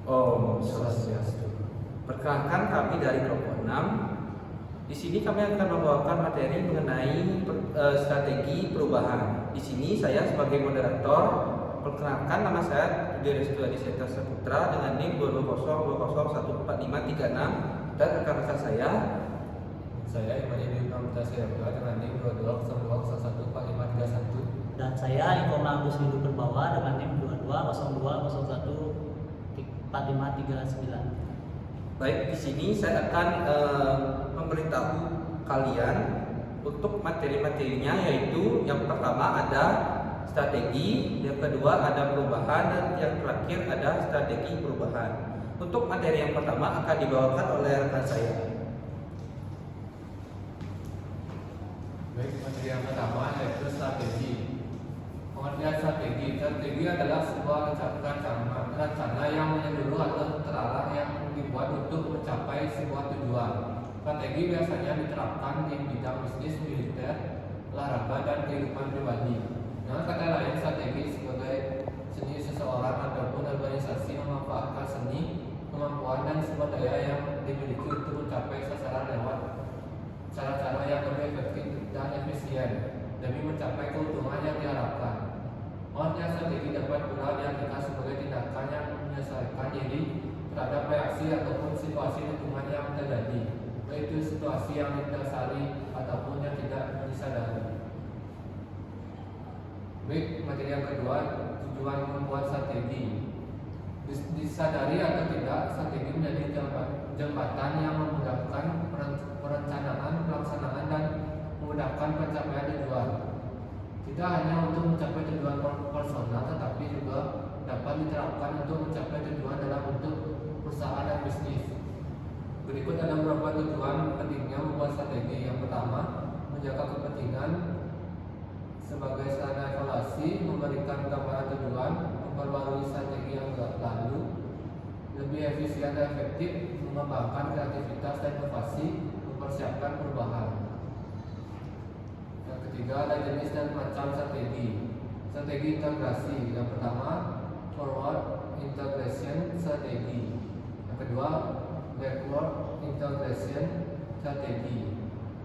Om Swastiastu. Perkenalkan, kami dari kelompok 6. Di sini kami akan membawakan materi mengenai strategi perubahan. Di sini saya sebagai moderator. Perkenalkan, nama saya Restu Adiseta Saputra dengan NIM 22020145636 dan rekan-rekan saya Imani Pramudasya dengan NIM 22020114531. Dan saya Ikoma Agus Windu Perbawa dengan NIM 2201145339. Baik, di sini saya akan memberitahu kalian untuk materi-materinya, yaitu yang pertama ada strategi, yang kedua ada perubahan, dan yang terakhir ada strategi perubahan. Untuk materi yang pertama akan dibawakan oleh rekan saya. Baik, materi yang pertama yaitu strategi. Pengertian strategi adalah sebuah rencana yang menyeluruh atau terarah yang dibuat untuk mencapai sebuah tujuan. Strategi biasanya diterapkan di bidang bisnis, militer, olahraga, dan kehidupan pribadi. Dengan kata lain, strategi sebagai seni seseorang ataupun organisasi memanfaatkan seni, kemampuan, dan sumber daya yang dimiliki untuk mencapai sasaran lewat cara-cara yang lebih efektif dan efisien demi mencapai keuntungan yang diharapkan. Pengertian strategi dapat pula diartikan sebagai tindakan yang menyesuaikan diri terhadap reaksi ataupun situasi lingkungan yang terjadi, baik itu situasi yang didasari ataupun yang tidak disadari. Baik, materi yang kedua, tujuan membuat strategi. Disadari atau tidak, strategi menjadi jembatan yang memudahkan perencanaan, pelaksanaan, dan memudahkan pencapaian tujuan. Tidak hanya untuk mencapai tujuan personal, tetapi juga dapat diterapkan untuk mencapai tujuan dalam bentuk perusahaan dan bisnis. Berikut ada beberapa tujuan pentingnya membuat strategi. Yang pertama, menjaga kepentingan sebagai sarana evaluasi, memberikan gambaran tujuan, memperbarui strategi yang lalu, lebih efisien dan efektif, mengembangkan kreativitas dan inovasi, mempersiapkan perubahan. Yang ketiga, ada jenis dan macam strategi. Strategi integrasi. Yang pertama, forward integration strategi. Yang kedua, backward integration strategi.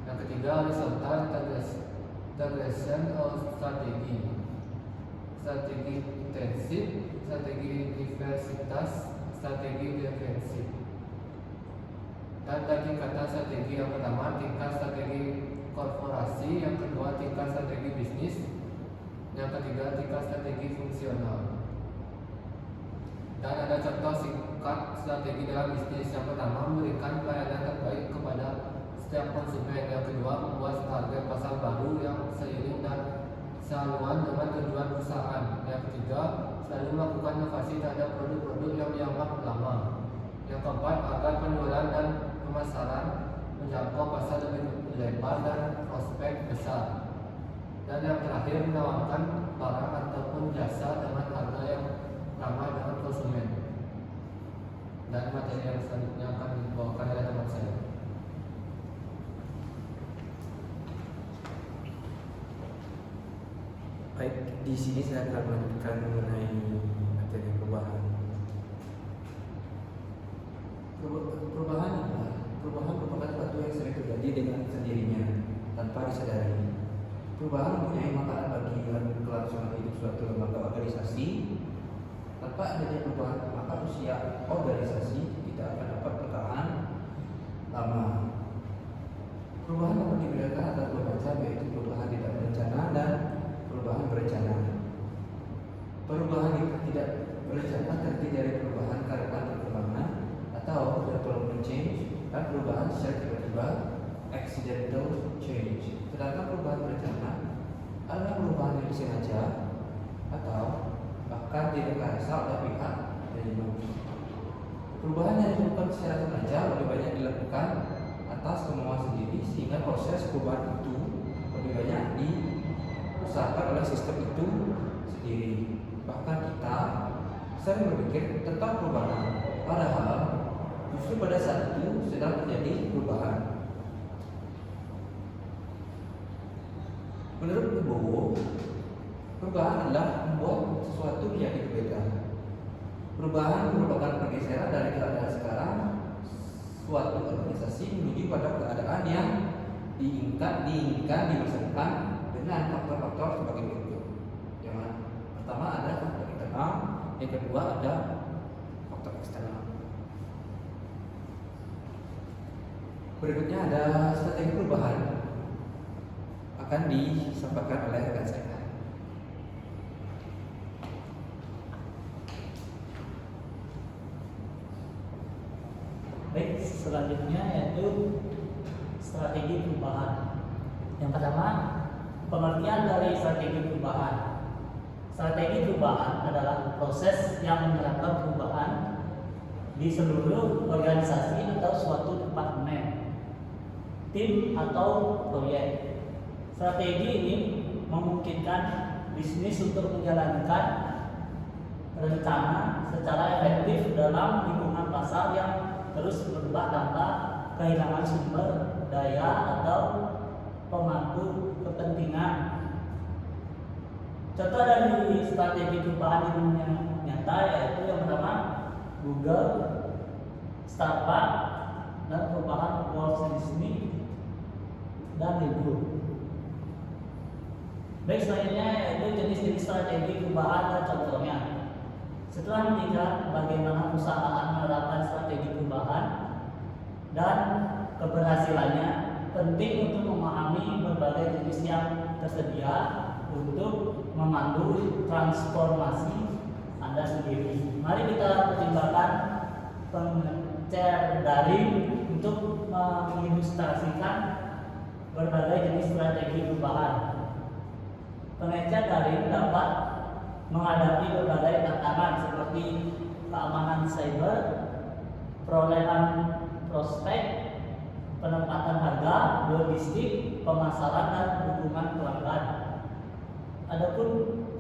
Yang ketiga, horizontal integration strategi. Strategi intensif, strategi diversitas, strategi defensif. Dan tingkatan strategi. Yang pertama, tingkat strategi korporasi. Yang kedua, tingkat strategi bisnis. Yang ketiga, tingkat strategi fungsional. Dan ada contoh singkat strategi dalam bisnis. Yang pertama, memberikan pelayanan terbaik kepada setiap konsumen. Yang kedua, membuat target pasar baru yang seiring dan sehaluan dengan tujuan perusahaan. Yang ketiga, selalu melakukan inovasi terhadap produk-produk yang dianggap lama. Yang keempat, agar penjualan dan pemasaran menjangkau pasar lebih lebar dan prospek besar. Dan yang terakhir, menawarkan barang ataupun jasa dengan harga yang ramah dengan konsumen. Dan materi yang selanjutnya akan dibawakan oleh teman saya. Baik, di sini saya akan melanjutkan mengenai materi perubahan. Perubahan merupakan sesuatu yang sering terjadi dengan sendirinya tanpa disadari. Perubahan mempunyai manfaat bagi kelangsungan hidup suatu lembaga organisasi. Tanpa adanya perubahan, maka usia organisasi tidak akan dapat bertahan lama. Perubahan dapat dibedakan antara dua macam, yaitu perubahan tidak berencana dan perubahan berencana. Perubahan yang tidak berencana terdiri dari perubahan karena perkembangan atau development change, dan perubahan secara tiba-tiba accidental change. Sedangkan perubahan berencana adalah perubahan yang disengaja atau bahkan direkayasa oleh pihak manajemen. Perubahan yang dilakukan secara sengaja lebih banyak dilakukan atas kemauan sendiri, sehingga proses perubahan itu lebih banyak diusahakan oleh sistem itu sendiri. Bahkan kita sering berpikir tentang perubahan, padahal justru pada saat itu sedang terjadi perubahan. Menurut Wibowo, perubahan adalah membuat sesuatu menjadi berbeda. Perubahan merupakan pergeseran dari keadaan sekarang suatu organisasi menuju pada keadaan yang diinginkan di masa depan dengan faktor-faktor sebagai berikut. Yang pertama ada faktor internal, yang kedua ada faktor eksternal. Berikutnya ada strategi perubahan, akan disampaikan oleh rekan saya. Baik, selanjutnya yaitu strategi perubahan. Yang pertama, pengertian dari strategi perubahan. Strategi perubahan adalah proses yang menerapkan perubahan di seluruh organisasi atau suatu departemen, tim atau proyek. Strategi ini memungkinkan bisnis untuk menjalankan rencana secara efektif dalam lingkungan pasar yang terus berubah tanpa kehilangan sumber daya atau pemangku kepentingan. Contoh dari strategi perubahan yang nyata yaitu yang pertama Google, Starbucks, dan perubahan Walt Disney dan Lego. Baik, selanjutnya yaitu jenis-jenis strategi perubahan dan contohnya. Setelah melihat bagaimana perusahaan menerapkan strategi perubahan dan keberhasilannya, penting untuk memahami berbagai jenis yang tersedia untuk memandu transformasi Anda sendiri. Mari kita pertimbangkan pengecer daring untuk mengilustrasikan berbagai jenis strategi perubahan. Pengecer daring dapat menghadapi berbagai tantangan seperti keamanan cyber, perolehan prospek, penempatan harga, logistik, pemasaran, dan dukungan pelanggan. Adapun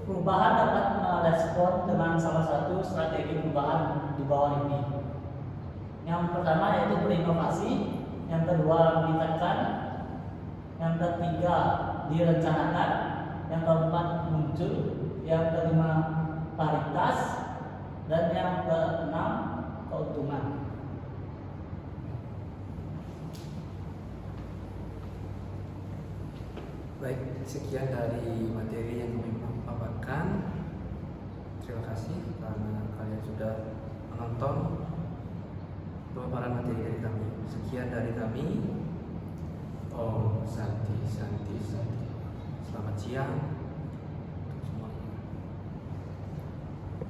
perubahan dapat merespon dengan salah satu strategi perubahan di bawah ini. Yang pertama yaitu berinovasi, yang kedua meningkatkan, yang ketiga direncanakan, yang keempat muncul, yang kelima paritas, dan yang keenam keuntungan. Baik, sekian dari materi yang kami paparkan. Terima kasih karena kalian sudah menonton pemaparan materi dari kami. Sekian dari kami. Oh, Santi. Selamat siang.